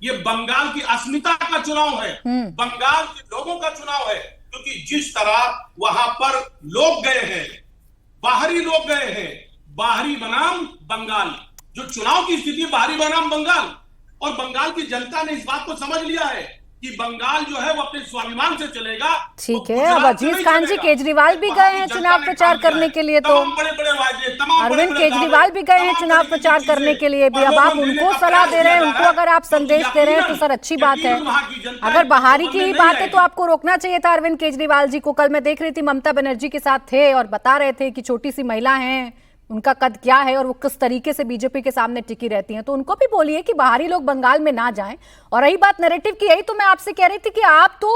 ये बंगाल की अस्मिता का चुनाव है, हम्म। बंगाल के लोगों का चुनाव है। क्योंकि जिस तरह वहां पर लोग गए हैं, बाहरी लोग गए हैं, बाहरी बनाम बंगाल, जो चुनाव की स्थिति बाहरी बनाम बंगाल, और बंगाल की जनता ने इस बात को समझ लिया है कि बंगाल जो है वो अपने स्वाभिमान से चलेगा, वो ठीक है, अब गुजरात से अजीज नहीं खान जी चलेगा। केजरीवाल भी वहां गए की हैं जनता चुनाव ने प्रचार काम किया करने है, के लिए, तो तमाम बड़े बड़े वादे, तमाम बड़े अरविंद बड़े दावे, केजरीवाल भी गए हैं तमाम चुनाव तरीके की प्रचार करने के लिए चीजें भी। अब आप प्रलोभन देने उनको का सलाह प्रयास दे रहे किया हैं, जा उनको रहा है, अगर आप जो कि संदेश दे रहे हैं तो सर अच्छी बात है। वहां की जनता अगर बाहरी की प्रलोभन ही में नहीं बात है तो आएगी। आपको रोकना चाहिए था अरविंद केजरीवाल जी को। कल मैं देख रही थी ममता बनर्जी के साथ थे और बता रहे थे कि छोटी सी महिला हैं, उनका कद क्या है और वो किस तरीके से बीजेपी के सामने टिकी रहती हैं। तो उनको भी बोलिए कि बाहरी लोग बंगाल में ना जाएं। और रही बात नैरेटिव की, यही तो मैं आपसे कह रही थी कि आप तो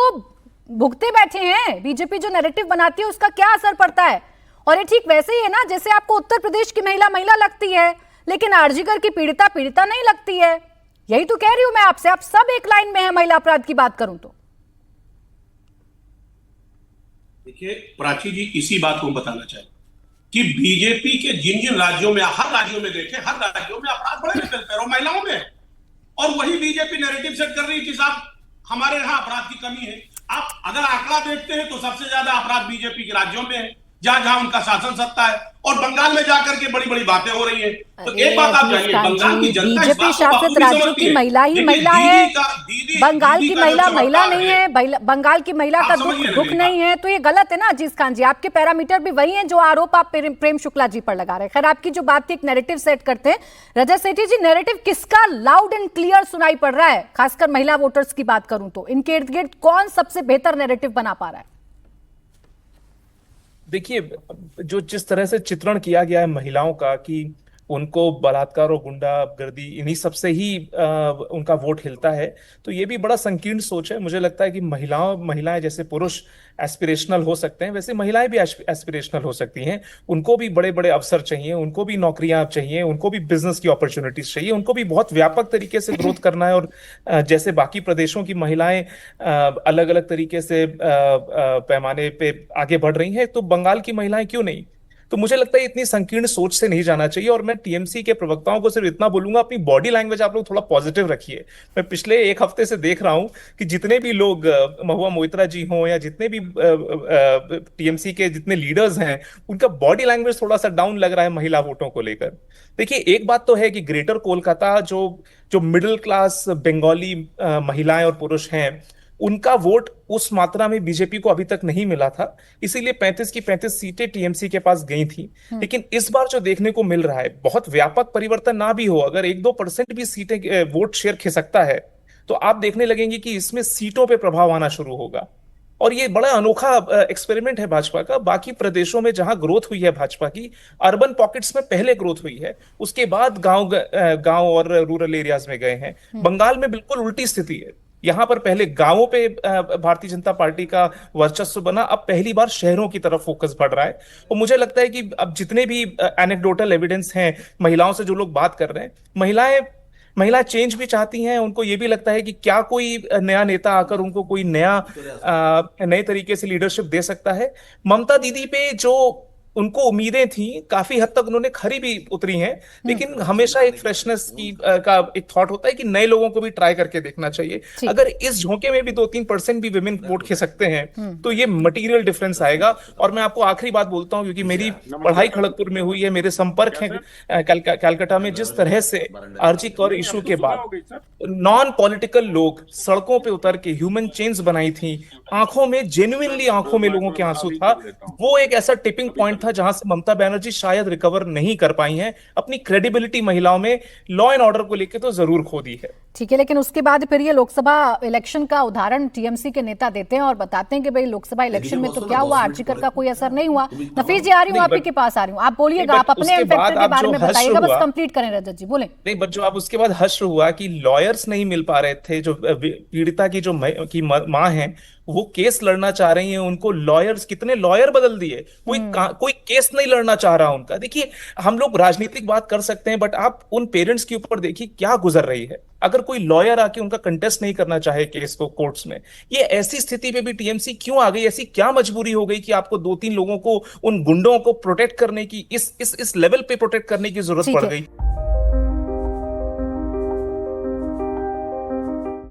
भुगते बैठे हैं। बीजेपी जो नैरेटिव बनाती है उसका क्या असर पड़ता है। और ये ठीक वैसे ही है ना जैसे आपको उत्तर प्रदेश की महिला महिला लगती है लेकिन आरजीकर की पीड़िता पीड़िता नहीं लगती है। यही तो कह रही हूं मैं आपसे, आप सब एक लाइन में है महिला अपराध की बात करूं तो। देखिए प्राची जी, इसी बात को हम बताना चाहिए कि बीजेपी के जिन जिन राज्यों में, हर राज्यों में देखें, हर राज्यों में अपराध बड़े लेवल पर और महिलाओं में, और वही बीजेपी नैरेटिव सेट कर रही है कि साहब हमारे यहाँ अपराध की कमी है। आप अगर आंकड़ा देखते हैं तो सबसे ज्यादा अपराध बीजेपी के राज्यों में है, जहां जहां उनका शासन सत्ता है, और बंगाल में जाकर के बड़ी बड़ी बातें हो रही है। तो एक बात आप अजीज जानिए, खान बंगाल की जी, जनता इस बीजेपी बात को शासित बखूबी राज्यों समझती की है। महिला ही देखिए महिला है, बंगाल दीदी की का जो महिला महिला चमत्कार नहीं है, बंगाल की महिला आप का दुख समझिए ना दुख मेरी नहीं बात। है। तो ये गलत है ना अजीज खान जी, आपके पैरामीटर भी वही हैं जो आरोप आप प्रेम शुक्ला जी पर लगा रहे हैं। खैर, आपकी जो बात थी एक नैरेटिव सेट करते हैं। रजत सेठी जी, नैरेटिव किसका लाउड एंड क्लियर सुनाई पड़ रहा है? खासकर महिला वोटर्स की बात करूं तो इनके इर्द गिर्द कौन सबसे बेहतर नैरेटिव बना पा रहा है? देखिए, जो जिस तरह से चित्रण किया गया है महिलाओं का कि उनको बलात्कार और गुंडागर्दी इन्हीं सब से ही उनका वोट हिलता है, तो ये भी बड़ा संकीर्ण सोच है। मुझे लगता है कि महिलाएं जैसे पुरुष एस्पिरेशनल हो सकते हैं, वैसे महिलाएं भी एस्पिरेशनल हो सकती हैं। उनको भी बड़े बड़े अवसर चाहिए, उनको भी नौकरियां चाहिए, उनको भी बिजनेस की अपॉर्चुनिटीज चाहिए, उनको भी बहुत व्यापक तरीके से ग्रोथ करना है। और जैसे बाकी प्रदेशों की महिलाएं अलग अलग तरीके से पैमाने पे आगे बढ़ रही हैं, तो बंगाल की महिलाएं क्यों नहीं? तो मुझे लगता है इतनी संकीर्ण सोच से नहीं जाना चाहिए। और मैं टीएमसी के प्रवक्ताओं को सिर्फ इतना बोलूंगा, अपनी बॉडी लैंग्वेज आप लोग थोड़ा पॉजिटिव रखिए। मैं पिछले एक हफ्ते से देख रहा हूं कि जितने भी लोग, महुआ मोइत्रा जी हों या जितने भी टीएमसी के जितने लीडर्स हैं, उनका बॉडी लैंग्वेज थोड़ा सा डाउन लग रहा है महिला वोटों को लेकर। देखिए, एक बात तो है कि ग्रेटर कोलकाता जो जो मिडिल क्लास बंगाली महिलाएं और पुरुष हैं, उनका वोट उस मात्रा में बीजेपी को अभी तक नहीं मिला था, इसीलिए 35 की 35 सीटें टीएमसी के पास गई थी। लेकिन इस बार जो देखने को मिल रहा है, बहुत व्यापक परिवर्तन ना भी हो, अगर 1-2% भी सीटें वोट शेयर खिसकता है, तो आप देखने लगेंगे कि इसमें सीटों पे प्रभाव आना शुरू होगा। और ये बड़ा अनोखा एक्सपेरिमेंट है भाजपा का। बाकी प्रदेशों में जहां ग्रोथ हुई है भाजपा की, अर्बन पॉकेट्स में पहले ग्रोथ हुई है, उसके बाद गांव और रूरल एरियाज में गए हैं। बंगाल में बिल्कुल उल्टी स्थिति है। यहां पर पहले गांवों पे भारतीय जनता पार्टी का वर्चस्व बना, अब पहली बार शहरों की तरफ फोकस बढ़ रहा है। और मुझे लगता है कि अब जितने भी एनेक्डोटल एविडेंस हैं, महिलाओं से जो लोग बात कर रहे हैं, महिलाएं चेंज भी चाहती हैं। उनको ये भी लगता है कि क्या कोई नया नेता आकर उनको कोई नए तरीके से लीडरशिप दे सकता है। ममता दीदी पे जो उनको उम्मीदें थी, काफी हद तक उन्होंने खरी भी उतरी हैं। लेकिन हमेशा एक फ्रेशनेस का एक थॉट होता है कि नए लोगों को भी ट्राई करके देखना चाहिए। अगर इस झोंके में भी 2-3% भी विमेन वोट खिसकते हैं तो ये मटेरियल डिफरेंस आएगा। और मैं आपको आखिरी बात बोलता हूं, क्योंकि मेरी पढ़ाई खड़गपुर में हुई है, मेरे संपर्क हैं कलकत्ता में। जिस तरह से आरजी कौर इशू के बाद नॉन पॉलिटिकल लोग सड़कों पे उतर के ह्यूमन चेन्स बनाई थी, आंखों में जेन्युइनली आंखों में लोगों के आंसू था, वो एक ऐसा टिपिंग पॉइंट था जहां से ममता बनर्जी शायद रिकवर नहीं कर पाई हैं। अपनी क्रेडिबिलिटी महिलाओं में लॉ एंड ऑर्डर को लेकर तो जरूर खो दी है। ठीक है, लेकिन उसके बाद फिर ये लोकसभा इलेक्शन का उदाहरण टीएमसी के नेता देते हैं और बताते हैं कि भाई लोकसभा इलेक्शन में तो क्या हुआ, आर्जिकर का कोई असर नहीं हुआ। नफीस जी, आ रही हूँ आप ही के पास, आ रही हूँ, आप बोलिएगा, आप अपने फैक्टर के बारे में बताइएगा, बस कंप्लीट करें रजत जी, बोले। नहीं, बट जो आप उसके बाद हश्र हुआ कि लॉयर्स नहीं मिल पा रहे थे, जो पीड़िता की जो माँ है, वो केस लड़ना चाह रही हैं, उनको लॉयर्स, कितने लॉयर बदल दिए, कोई केस नहीं लड़ना चाह रहा उनका। देखिए, हम लोग राजनीतिक बात कर सकते हैं, बट आप उन पेरेंट्स के ऊपर देखिए क्या गुजर रही है। अगर कोई लॉयर आके उनका कंटेस्ट नहीं करना चाहे केस को कोर्ट्स में, ये ऐसी स्थिति पे भी टीएमसी क्यों आ गई? ऐसी क्या मजबूरी हो गई कि आपको 2-3 लोगों को, उन गुंडों को प्रोटेक्ट करने की, इस लेवल पे प्रोटेक्ट करने की जरूरत पड़ गई?